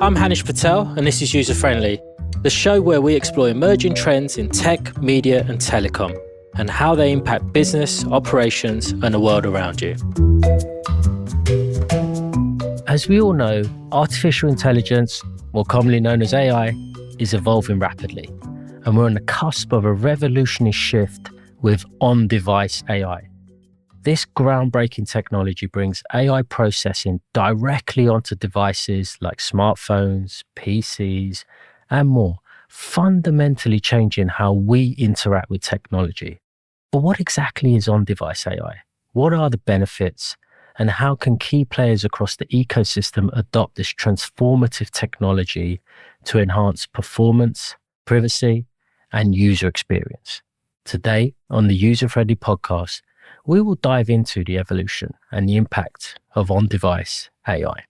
I'm Hanish Patel, and this is User Friendly, the show where we explore emerging trends in tech, media, and telecom, and how they impact business, operations, and the world around you. As we all know, artificial intelligence, more commonly known as AI, is evolving rapidly, and we're on the cusp of a revolutionary shift with on-device AI. This groundbreaking technology brings AI processing directly onto devices like smartphones, PCs, and more, fundamentally changing how we interact with technology. But what exactly is on-device AI? What are the benefits? And how can key players across the ecosystem adopt this transformative technology to enhance performance, privacy, and user experience? Today, on the User Friendly podcast, we will dive into the evolution and the impact of on-device AI.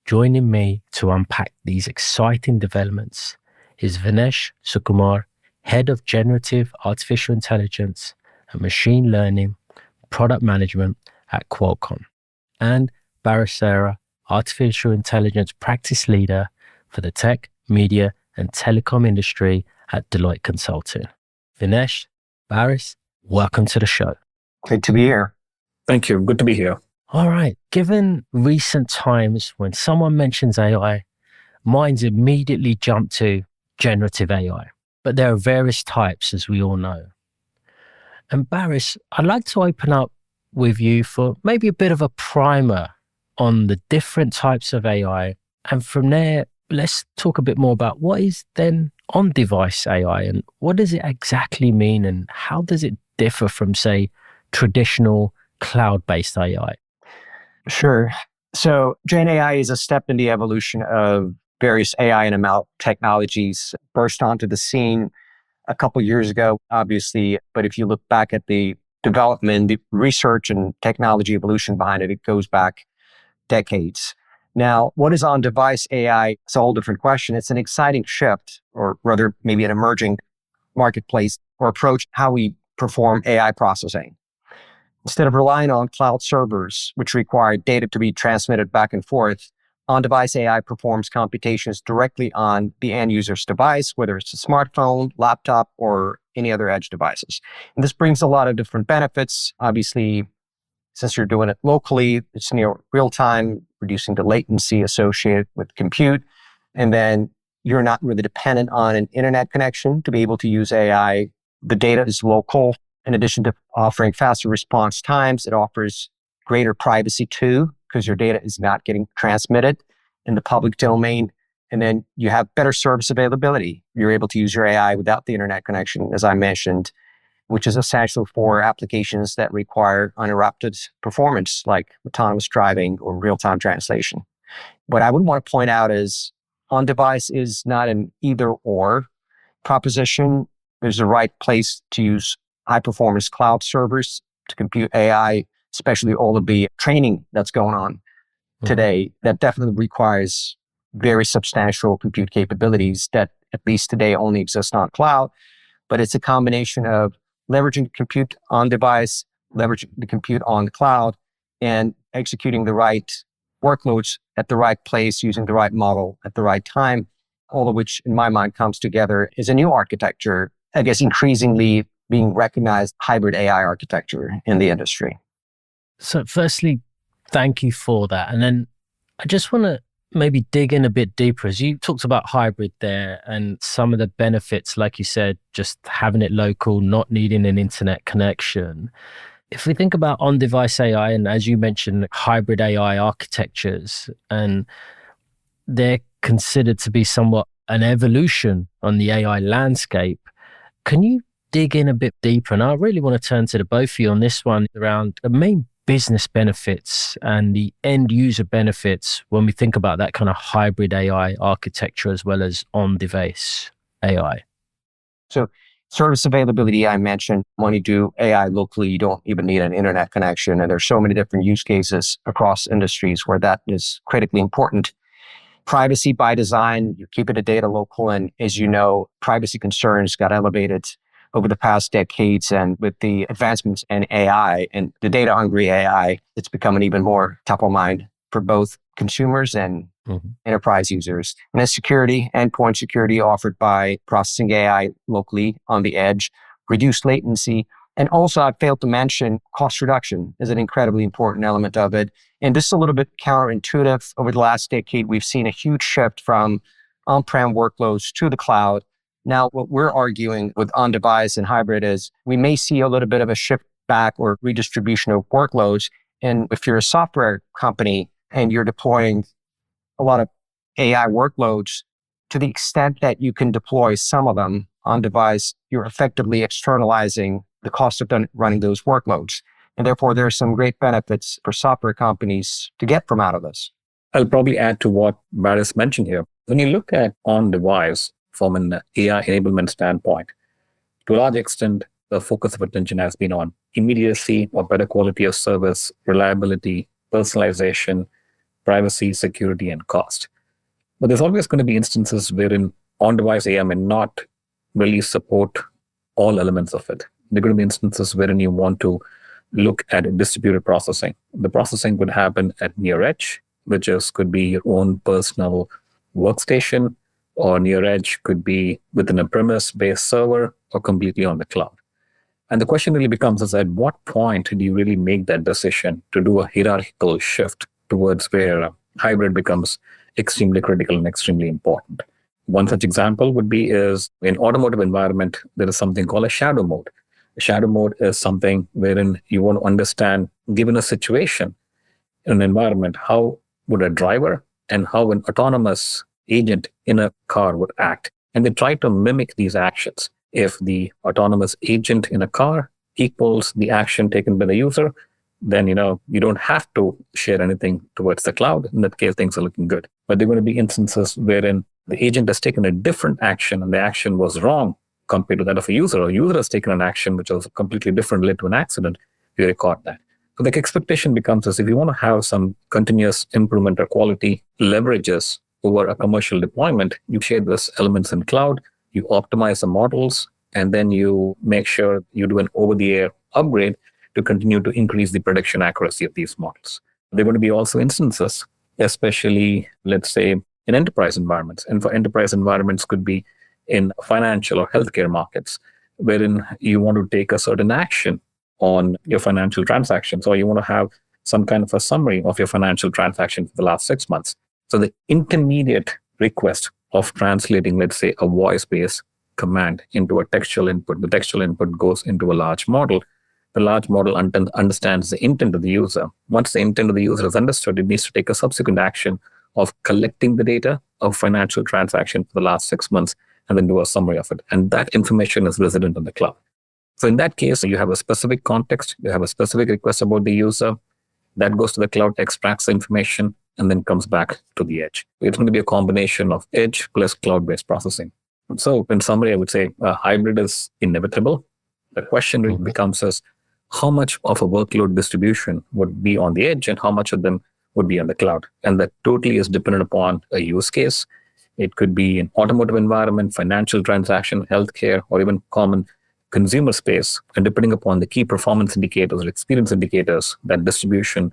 Joining me to unpack these exciting developments is Vinesh Sukumar, Head of Generative Artificial Intelligence and Machine Learning Product Management at Qualcomm, and Baris Sarah, Artificial Intelligence Practice Leader for the Tech, Media, and Telecom industry at Deloitte Consulting. Vinesh, Baris, welcome to the show. Great to be here. Thank you. Good to be here. All right. Given recent times when someone mentions AI, minds immediately jump to generative AI. But there are various types, as we all know. And Baris, I'd like to open up with you for maybe a bit of a primer on the different types of AI. And from there, let's talk a bit more about what is then on-device AI and what does it exactly mean and how does it differ from, say, traditional cloud-based AI? Sure. So Gen AI is a step in the evolution of various AI and ML technologies. Burst onto the scene a couple years ago, obviously. But if you look back at the development, the research and technology evolution behind it, it goes back decades. Now, what is on-device AI? It's a whole different question. It's an exciting shift, or rather maybe an emerging marketplace or approach how we perform AI processing. Instead of relying on cloud servers, which require data to be transmitted back and forth, on-device AI performs computations directly on the end user's device, whether it's a smartphone, laptop, or any other edge devices. And this brings a lot of different benefits. Obviously, since you're doing it locally, it's near real time, reducing the latency associated with compute. And then you're not really dependent on an internet connection to be able to use AI. The data is local. In addition to offering faster response times, it offers greater privacy too, because your data is not getting transmitted in the public domain. And then you have better service availability. You're able to use your AI without the internet connection, as I mentioned, which is essential for applications that require uninterrupted performance, like autonomous driving or real-time translation. What I would want to point out is on-device is not an either-or proposition. There's the right place to use high-performance cloud servers to compute AI, especially all of the training that's going on today. That definitely requires very substantial compute capabilities that at least today only exist on cloud. But it's a combination of leveraging compute on device, leveraging the compute on the cloud, and executing the right workloads at the right place, using the right model at the right time, all of which in my mind comes together as a new architecture, I guess increasingly being recognized hybrid AI architecture in the industry. So firstly, thank you for that. And then I just want to maybe dig in a bit deeper, as you talked about hybrid there and some of the benefits, like you said, just having it local, not needing an internet connection. If we think about on-device AI, and as you mentioned, hybrid AI architectures, and they're considered to be somewhat an evolution on the AI landscape, can you dig in a bit deeper? And I really want to turn to the both of you on this one around the main business benefits and the end user benefits when we think about that kind of hybrid AI architecture as well as on-device AI. So service availability, I mentioned, when you do AI locally, you don't even need an internet connection. And there's so many different use cases across industries where that is critically important. Privacy by design, you're keeping the data local. And as you know, privacy concerns got elevated over the past decades. And with the advancements in AI and the data-hungry AI, it's becoming even more top of mind for both consumers and Mhm. enterprise users. And then security, endpoint security offered by processing AI locally on the edge, reduced latency. And also, I failed to mention cost reduction is an incredibly important element of it. And this is a little bit counterintuitive. Over the last decade, we've seen a huge shift from on-prem workloads to the cloud. Now, what we're arguing with on-device and hybrid is we may see a little bit of a shift back or redistribution of workloads. And if you're a software company and you're deploying a lot of AI workloads, to the extent that you can deploy some of them on device, you're effectively externalizing the cost of running those workloads. And therefore, there are some great benefits for software companies to get from out of this. I'll probably add to what Baris mentioned here. When you look at on-device from an AI enablement standpoint, to a large extent, the focus of attention has been on immediacy or better quality of service, reliability, personalization, privacy, security, and cost. But there's always going to be instances wherein on-device AI may not really support all elements of it. There are going to be instances wherein you want to look at distributed processing. The processing would happen at near edge, which could be your own personal workstation, or near edge could be within a premise-based server or completely on the cloud. And the question really becomes is at what point do you really make that decision to do a hierarchical shift towards where hybrid becomes extremely critical and extremely important? One such example would be is in automotive environment, there is something called a shadow mode. A shadow mode is something wherein you want to understand, given a situation in an environment, how would a driver and how an autonomous agent in a car would act. And they try to mimic these actions. If the autonomous agent in a car equals the action taken by the user, then you don't have to share anything towards the cloud. In that case, things are looking good. But there are going to be instances wherein the agent has taken a different action and the action was wrong compared to that of a user. Or a user has taken an action which was completely different, led to an accident. You record that. So the expectation becomes is if you want to have some continuous improvement or quality leverages over a commercial deployment, you share those elements in cloud, you optimize the models, and then you make sure you do an over-the-air upgrade to continue to increase the prediction accuracy of these models. There are going to be also instances, especially, let's say, in enterprise environments. And for enterprise environments could be in financial or healthcare markets, wherein you want to take a certain action on your financial transactions, or you want to have some kind of a summary of your financial transaction for the last 6 months. So the intermediate request of translating, let's say, a voice-based command into a textual input, the textual input goes into a large model. The large model understands the intent of the user. Once the intent of the user is understood, it needs to take a subsequent action of collecting the data of financial transaction for the last 6 months and then do a summary of it. And that information is resident in the cloud. So in that case, you have a specific context, you have a specific request about the user, that goes to the cloud, extracts the information, and then comes back to the edge. It's going to be a combination of edge plus cloud-based processing. So in summary, I would say a hybrid is inevitable. The question really becomes is how much of a workload distribution would be on the edge and how much of them would be on the cloud. And that totally is dependent upon a use case. It could be an automotive environment, financial transaction, healthcare, or even common consumer space. And depending upon the key performance indicators or experience indicators, that distribution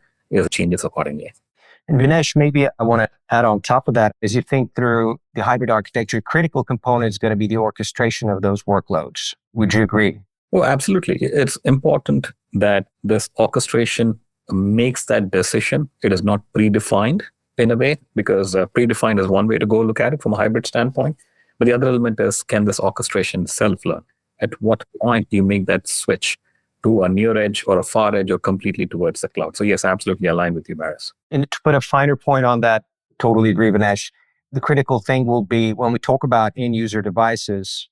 changes accordingly. And Vinesh, maybe I want to add on top of that, as you think through the hybrid architecture, critical component is going to be the orchestration of those workloads. Would you agree? Oh, absolutely. It's important that this orchestration makes that decision. It is not predefined in a way, because predefined is one way to go look at it from a hybrid standpoint. But the other element is, can this orchestration self-learn? At what point do you make that switch to a near edge or a far edge or completely towards the cloud? So yes, absolutely aligned with you, Baris. And to put a finer point on that, totally agree, Vinesh. The critical thing will be when we talk about end user devices,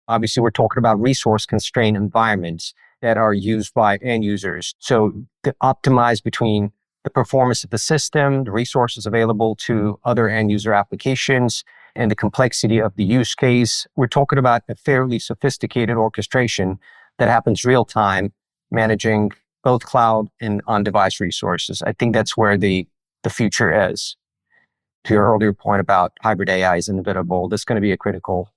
obviously we're talking about resource constrained environments that are used by end users. So to optimize between the performance of the system, the resources available to other end user applications, and the complexity of the use case, we're talking about a fairly sophisticated orchestration that happens real time, managing both cloud and on-device resources. I think that's where the future is. To your earlier point about hybrid AI is inevitable, this is going to be a critical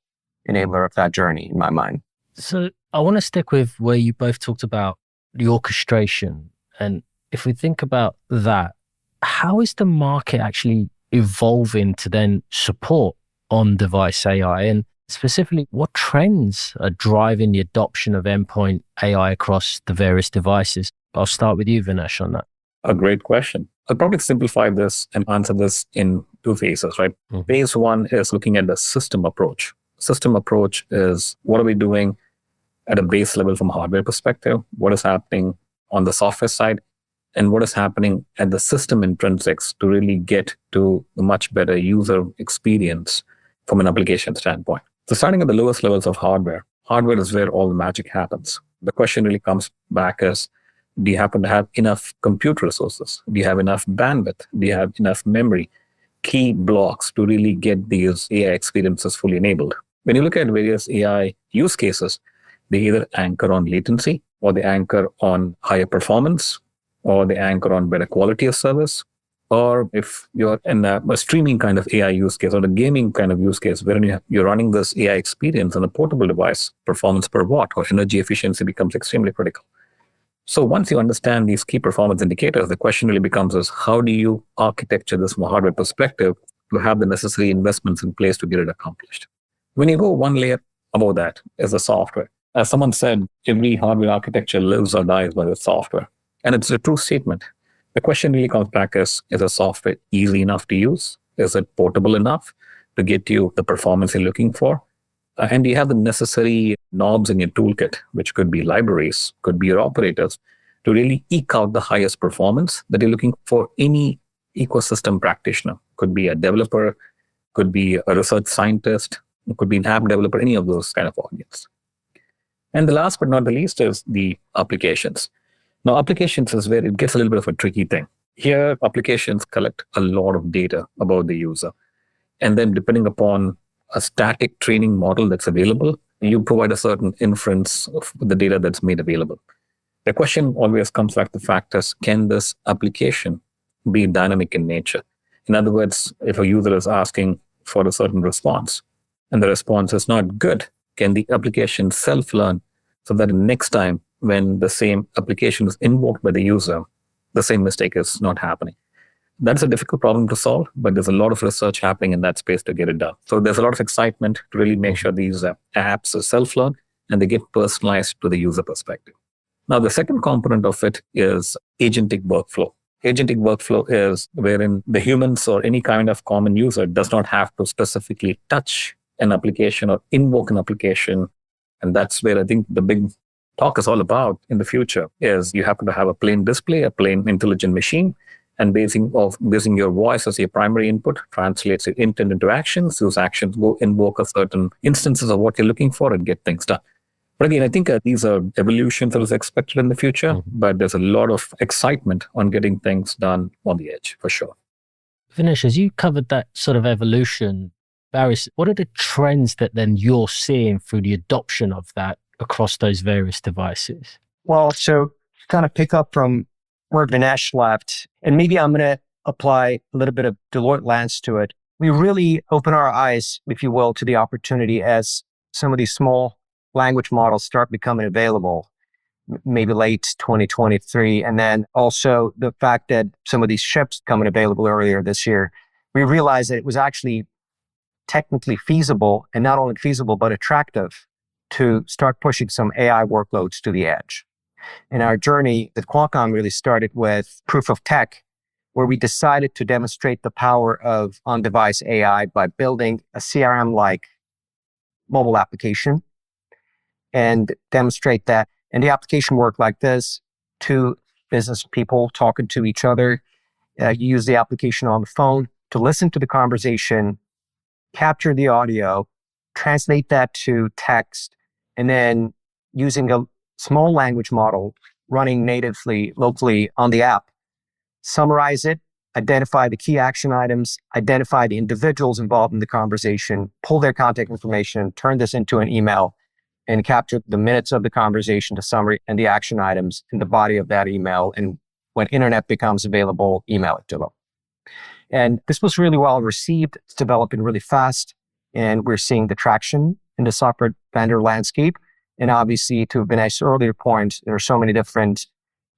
enabler of that journey in my mind. So I want to stick with where you both talked about the orchestration. And if we think about that, How is the market actually evolving to then support on-device AI? And specifically, what trends are driving the adoption of endpoint AI across the various devices? I'll start with you, Vinesh, on that. A great question. I'll probably simplify this and answer this in two phases, right? Mhm. Phase one is looking at the system approach. System approach is what are we doing at a base level from a hardware perspective? What is happening on the software side? And what is happening at the system intrinsics to really get to a much better user experience from an application standpoint. So starting at the lowest levels of hardware is where all the magic happens. The question really comes back as, do you happen to have enough compute resources? Do you have enough bandwidth? Do you have enough memory, key blocks to really get these AI experiences fully enabled? When you look at various AI use cases, they either anchor on latency, or they anchor on higher performance, or they anchor on better quality of service. Or if you're in a streaming kind of AI use case or a gaming kind of use case, where you're running this AI experience on a portable device, performance per watt or energy efficiency becomes extremely critical. So once you understand these key performance indicators, the question really becomes is, how do you architecture this from a hardware perspective to have the necessary investments in place to get it accomplished? When you go one layer above that is the software. As someone said, every hardware architecture lives or dies by the software. And it's a true statement. The question really comes back is the software easy enough to use? Is it portable enough to get you the performance you're looking for? And do you have the necessary knobs in your toolkit, which could be libraries, could be your operators, to really eke out the highest performance that you're looking for? Any ecosystem practitioner, could be a developer, could be a research scientist, could be an app developer, any of those kind of audience. And the last but not the least is the applications. Now, applications is where it gets a little bit of a tricky thing. Here, applications collect a lot of data about the user. And then depending upon a static training model that's available, you provide a certain inference of the data that's made available. The question always comes back to the fact is, can this application be dynamic in nature? In other words, if a user is asking for a certain response and the response is not good, can the application self-learn so that the next time when the same application is invoked by the user, the same mistake is not happening? That's a difficult problem to solve, but there's a lot of research happening in that space to get it done. So there's a lot of excitement to really make sure these apps are self-learn and they get personalized to the user perspective. Now, the second component of it is agentic workflow. Agentic workflow is wherein the humans or any kind of common user does not have to specifically touch an application or invoke an application. And that's where I think the big talk is all about in the future is you happen to have a plain display, a plain intelligent machine, and basing your voice as your primary input translates your intent into actions. Those actions go invoke a certain instances of what you're looking for and get things done. But again, I think these are evolutions that is expected in the future, but there's a lot of excitement on getting things done on the edge, for sure. Vinesh, as you covered that sort of evolution, Barry, what are the trends that then you're seeing through the adoption of that across those various devices? Well, so kind of pick up from where Vinesh left, and maybe I'm going to apply a little bit of Deloitte lens to it. We really open our eyes, if you will, to the opportunity as some of these small language models start becoming available, maybe late 2023. And then also the fact that some of these chips coming available earlier this year, we realized that it was actually technically feasible, and not only feasible, but attractive to start pushing some AI workloads to the edge. And our journey at Qualcomm really started with proof of tech, where we decided to demonstrate the power of on-device AI by building a CRM-like mobile application and demonstrate that. And the application worked like this: two business people talking to each other. You use the application on the phone to listen to the conversation, capture the audio, translate that to text, and then using a small language model running natively, locally on the app, summarize it, identify the key action items, identify the individuals involved in the conversation, pull their contact information, turn this into an email, and capture the minutes of the conversation, the summary, and the action items in the body of that email. And when internet becomes available, email it to them. And this was really well received. It's developing really fast. And we're seeing the traction in the software vendor landscape. And obviously, to Vinesh's earlier point, there are so many different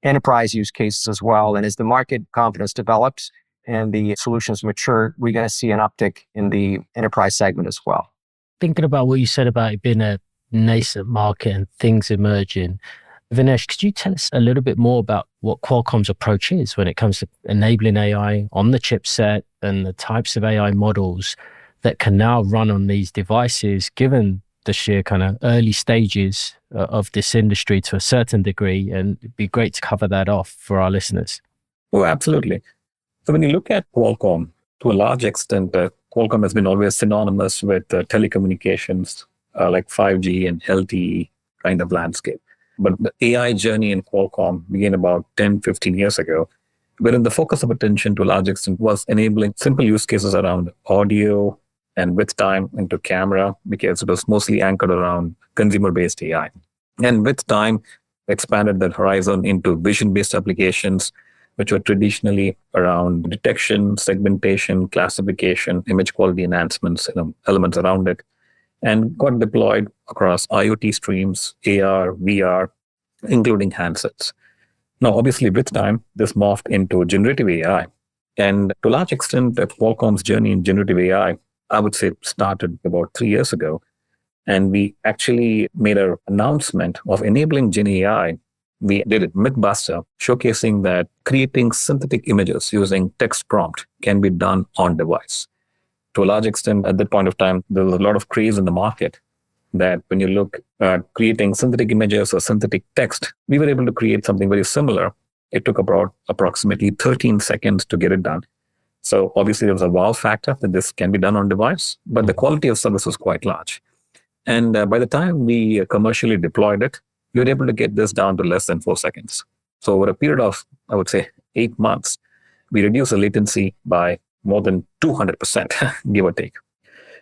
enterprise use cases as well. And as the market confidence develops and the solutions mature, we're going to see an uptick in the enterprise segment as well. Thinking about what you said about it being a nascent market and things emerging, Vinesh, could you tell us a little bit more about what Qualcomm's approach is when it comes to enabling AI on the chipset and the types of AI models that can now run on these devices, given the sheer kind of early stages of this industry to a certain degree? And it'd be great to cover that off for our listeners. Oh, absolutely. So when you look at Qualcomm, to a large extent, Qualcomm has been always synonymous with telecommunications like 5G and LTE kind of landscape. But the AI journey in Qualcomm began about 10, 15 years ago, wherein the focus of attention to a large extent was enabling simple use cases around audio and with time into camera, because it was mostly anchored around consumer-based AI. And with time, expanded that horizon into vision-based applications, which were traditionally around detection, segmentation, classification, image quality enhancements, elements around it, and got deployed across IoT streams, AR, VR, including handsets. Now, obviously, with time, this morphed into generative AI. And to a large extent, Qualcomm's journey in generative AI, I would say, started about 3 years ago. And we actually made an announcement of enabling Gen AI. We did it Mythbuster, showcasing that creating synthetic images using text prompt can be done on device. To a large extent, at that point of time, there was a lot of craze in the market that when you look at creating synthetic images or synthetic text, we were able to create something very similar. It took about approximately 13 seconds to get it done. So obviously, there was a wow factor that this can be done on device, but the quality of service was quite large. And by the time we commercially deployed it, we were able to get this down to less than 4 seconds. So over a period of, I would say, 8 months, we reduced the latency by more than 200%, give or take.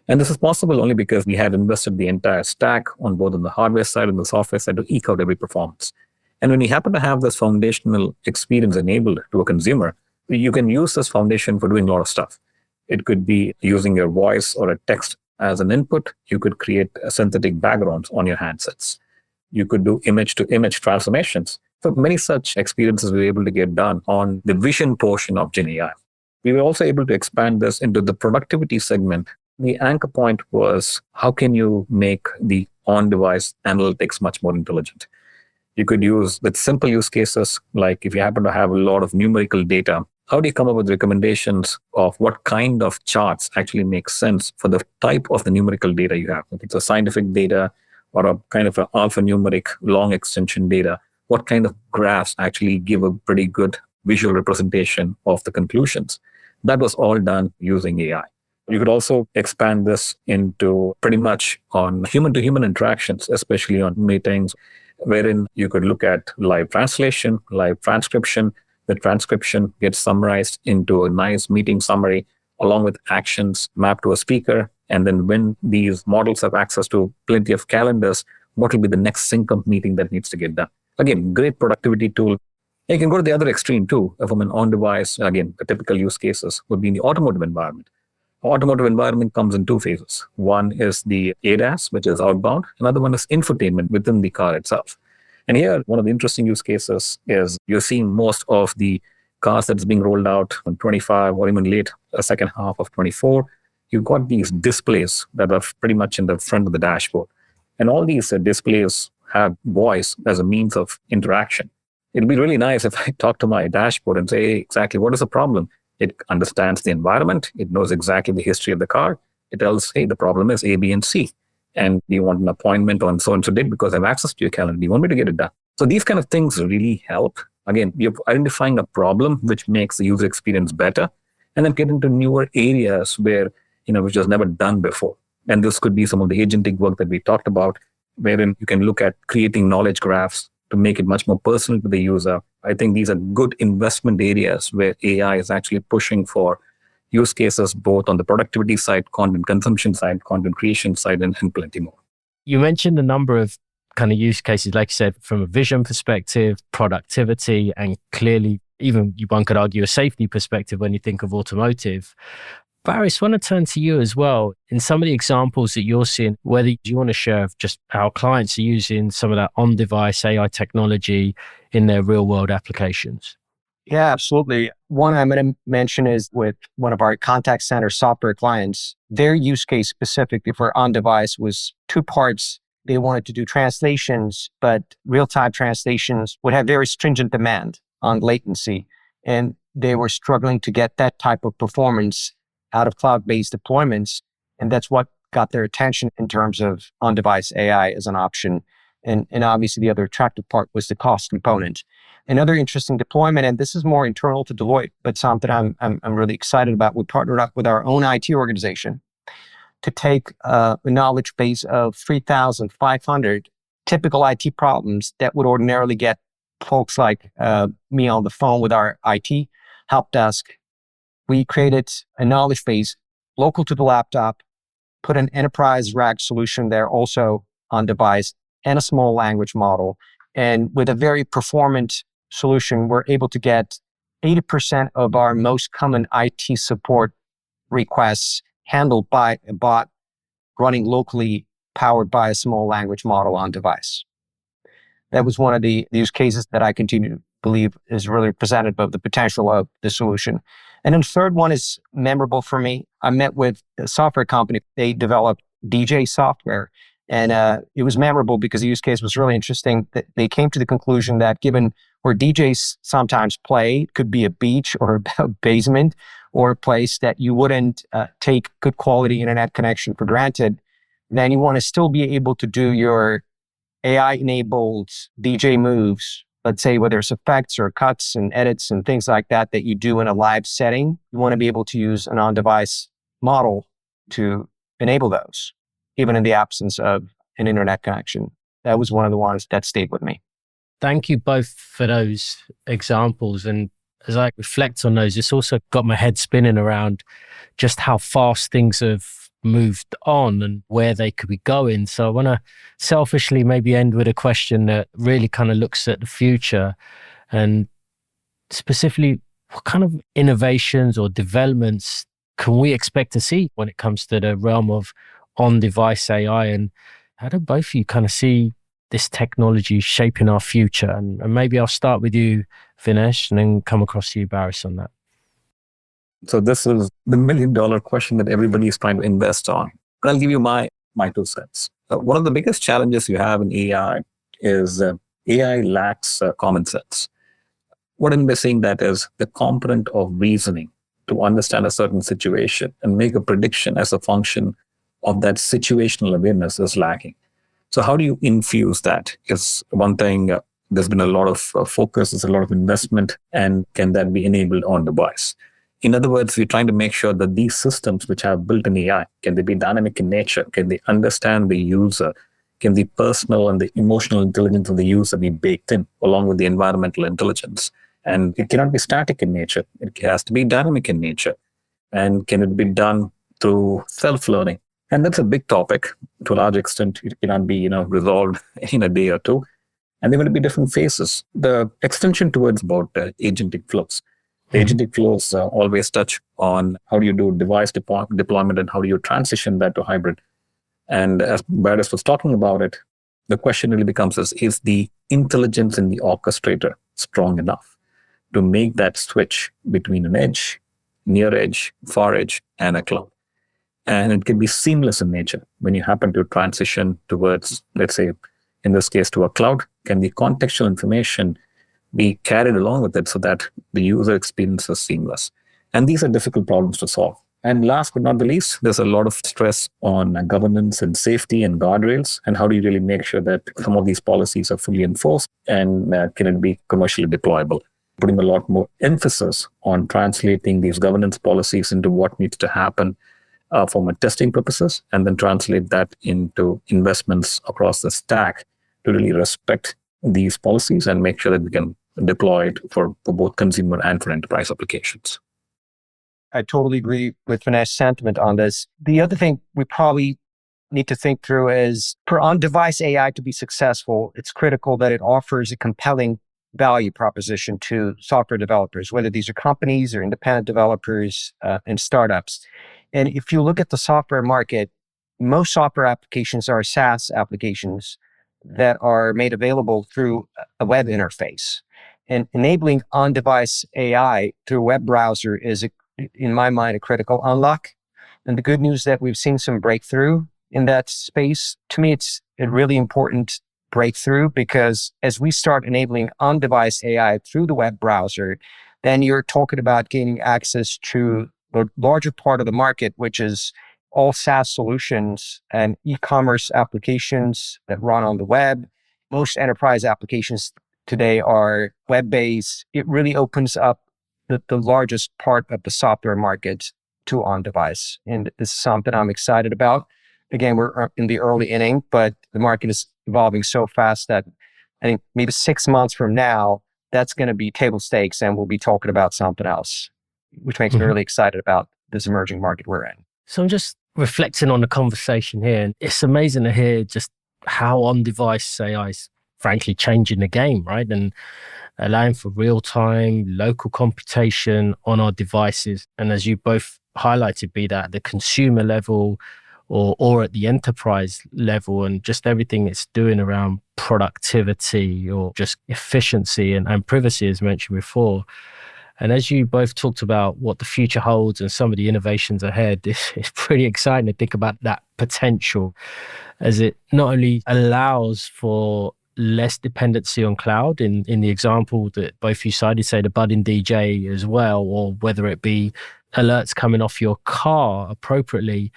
And this is possible only because we had invested the entire stack on both on the hardware side and the software side to eke out every performance. And when you happen to have this foundational experience enabled to a consumer, you can use this foundation for doing a lot of stuff. It could be using your voice or a text as an input. You could create synthetic backgrounds on your handsets. You could do image-to-image transformations. So many such experiences we were able to get done on the vision portion of Gen AI. We were also able to expand this into the productivity segment. The anchor point was, how can you make the on-device analytics much more intelligent? You could use with simple use cases, like if you happen to have a lot of numerical data, how do you come up with recommendations of what kind of charts actually make sense for the type of the numerical data you have? If it's a scientific data or a kind of an alphanumeric long extension data, what kind of graphs actually give a pretty good visual representation of the conclusions? That was all done using AI. You could also expand this into pretty much on human-to-human interactions, especially on meetings, wherein you could look at live translation, live transcription. The transcription gets summarized into a nice meeting summary along with actions mapped to a speaker. And then when these models have access to plenty of calendars, what will be the next sync-up meeting that needs to get done? Again, great productivity tool. You can go to the other extreme too, from an on-device. Again, the typical use cases would be in the automotive environment. Automotive environment comes in two phases. One is the ADAS, which is outbound. Another one is infotainment within the car itself. And here, one of the interesting use cases is you're seeing most of the cars that's being rolled out in 25 or even late second half of 24. You've got these displays that are pretty much in the front of the dashboard. And all these displays have voice as a means of interaction. It'll be really nice if I talk to my dashboard and say, hey, exactly what is the problem? It understands the environment. It knows exactly the history of the car. It tells, hey, the problem is A, B, and C. And you want an appointment on so-and-so date because I have access to your calendar. You want me to get it done. So these kind of things really help. Again, you're identifying a problem which makes the user experience better, and then get into newer areas where, which was never done before. And this could be some of the agentic work that we talked about, wherein you can look at creating knowledge graphs to make it much more personal to the user. I think these are good investment areas where AI is actually pushing for use cases, both on the productivity side, content consumption side, content creation side, and plenty more. You mentioned a number of kind of use cases, like you said, from a vision perspective, productivity, and clearly even one could argue a safety perspective when you think of automotive. Baris, I want to turn to you as well. In some of the examples that you're seeing, whether you want to share of just how clients are using some of that on-device AI technology in their real-world applications. Yeah, absolutely. One I'm going to mention is with one of our contact center software clients. Their use case specifically for on-device was two parts. They wanted to do translations, but real-time translations would have very stringent demand on latency. And they were struggling to get that type of performance out of cloud-based deployments. And that's what got their attention in terms of on-device AI as an option. And obviously the other attractive part was the cost component. Another interesting deployment, and this is more internal to Deloitte, but something I'm really excited about. We partnered up with our own IT organization to take a knowledge base of 3,500 typical IT problems that would ordinarily get folks like me on the phone with our IT help desk. We created a knowledge base local to the laptop, put an enterprise RAG solution there also on device, and a small language model. And with a very performant solution, we're able to get 80% of our most common IT support requests handled by a bot running locally, powered by a small language model on device. That was one of the use cases that I continue to believe is really representative of the potential of the solution. And then the third one is memorable for me. I met with a software company. They developed DJ software. And it was memorable because the use case was really interesting. That they came to the conclusion that given where DJs sometimes play, it could be a beach or a basement or a place that you wouldn't take good quality internet connection for granted, then you want to still be able to do your AI-enabled DJ moves, let's say whether it's effects or cuts and edits and things like that that you do in a live setting. You want to be able to use an on-device model to enable those, even in the absence of an internet connection. That was one of the ones that stayed with me. Thank you both for those examples. And as I reflect on those, it's also got my head spinning around just how fast things have moved on and where they could be going. So I want to selfishly maybe end with a question that really kind of looks at the future and specifically what kind of innovations or developments can we expect to see when it comes to the realm of on-device AI, and how do both of you kind of see this technology shaping our future? And maybe I'll start with you, Vinesh, and then come across to you, Baris, on that. So this is the $1 million question that everybody is trying to invest on. But I'll give you my 2 cents. One of the biggest challenges you have in AI is AI lacks common sense. What I'm saying that is the component of reasoning to understand a certain situation and make a prediction as a function of that situational awareness is lacking. So how do you infuse that? Is one thing. There's been a lot of focus, there's a lot of investment, and can that be enabled on device? In other words, we're trying to make sure that these systems which have built-in AI, can they be dynamic in nature? Can they understand the user? Can the personal and the emotional intelligence of the user be baked in along with the environmental intelligence? And it cannot be static in nature. It has to be dynamic in nature. And can it be done through self-learning? And that's a big topic. To a large extent, it cannot be resolved in a day or two. And there will be different phases. The extension towards about agentic flows. The agentic flows always touch on how do you do device deployment and how do you transition that to hybrid. And as Baris was talking about it, the question really becomes is the intelligence in the orchestrator strong enough to make that switch between an edge, near edge, far edge, and a cloud? And it can be seamless in nature when you happen to transition towards, let's say, in this case, to a cloud. Can the contextual information be carried along with it so that the user experience is seamless? And these are difficult problems to solve. And last but not the least, there's a lot of stress on governance and safety and guardrails. And how do you really make sure that some of these policies are fully enforced and can it be commercially deployable? Putting a lot more emphasis on translating these governance policies into what needs to happen from a testing purposes, and then translate that into investments across the stack to really respect these policies and make sure that we can deploy it for both consumer and for enterprise applications. I totally agree with Vinesh's sentiment on this. The other thing we probably need to think through is for on-device AI to be successful, it's critical that it offers a compelling value proposition to software developers, whether these are companies or independent developers and startups. And if you look at the software market, most software applications are SaaS applications that are made available through a web interface. And enabling on-device AI through a web browser is, in my mind, a critical unlock. And the good news is that we've seen some breakthrough in that space. To me, it's a really important breakthrough because as we start enabling on-device AI through the web browser, then you're talking about gaining access to the larger part of the market, which is all SaaS solutions and e-commerce applications that run on the web. Most enterprise applications today are web-based. It really opens up the largest part of the software market to on-device. And this is something I'm excited about. Again, we're in the early inning, but the market is evolving so fast that I think maybe 6 months from now, that's going to be table stakes and we'll be talking about something else, which makes me really excited about this emerging market we're in. So I'm just reflecting on the conversation here, and it's amazing to hear just how on-device AI is frankly changing the game, right? And allowing for real-time, local computation on our devices. And as you both highlighted, be that at the consumer level or at the enterprise level, and just everything it's doing around productivity or just efficiency and privacy, as mentioned before. And as you both talked about what the future holds and some of the innovations ahead, it's pretty exciting to think about that potential, as it not only allows for less dependency on cloud in the example that both you cited, say the budding DJ as well, or whether it be alerts coming off your car appropriately,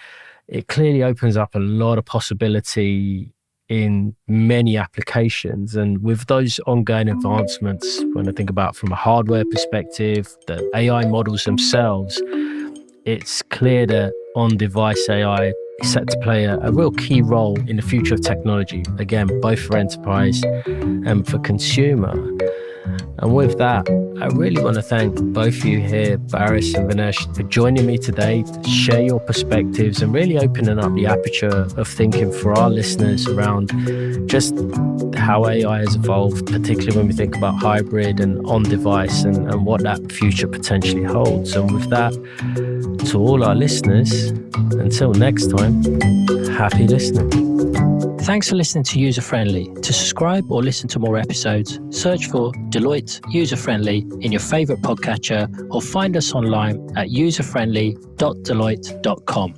it clearly opens up a lot of possibility in many applications. And with those ongoing advancements, when I think about from a hardware perspective, the AI models themselves, it's clear that on-device AI is set to play a real key role in the future of technology, again, both for enterprise and for consumer. And with that, I really want to thank both of you here, Baris and Vinesh, for joining me today to share your perspectives and really opening up the aperture of thinking for our listeners around just how AI has evolved, particularly when we think about hybrid and on-device and what that future potentially holds. And with that, to all our listeners, until next time, happy listening. Thanks for listening to User Friendly. To subscribe or listen to more episodes, search for Deloitte User Friendly in your favorite podcatcher or find us online at userfriendly.deloitte.com.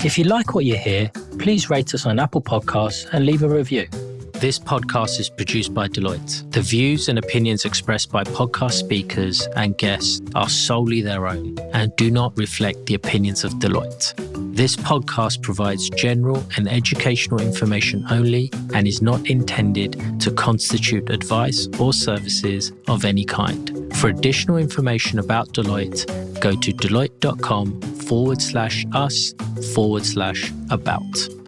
If you like what you hear, please rate us on Apple Podcasts and leave a review. This podcast is produced by Deloitte. The views and opinions expressed by podcast speakers and guests are solely their own and do not reflect the opinions of Deloitte. This podcast provides general and educational information only and is not intended to constitute advice or services of any kind. For additional information about Deloitte, go to deloitte.com/us/about.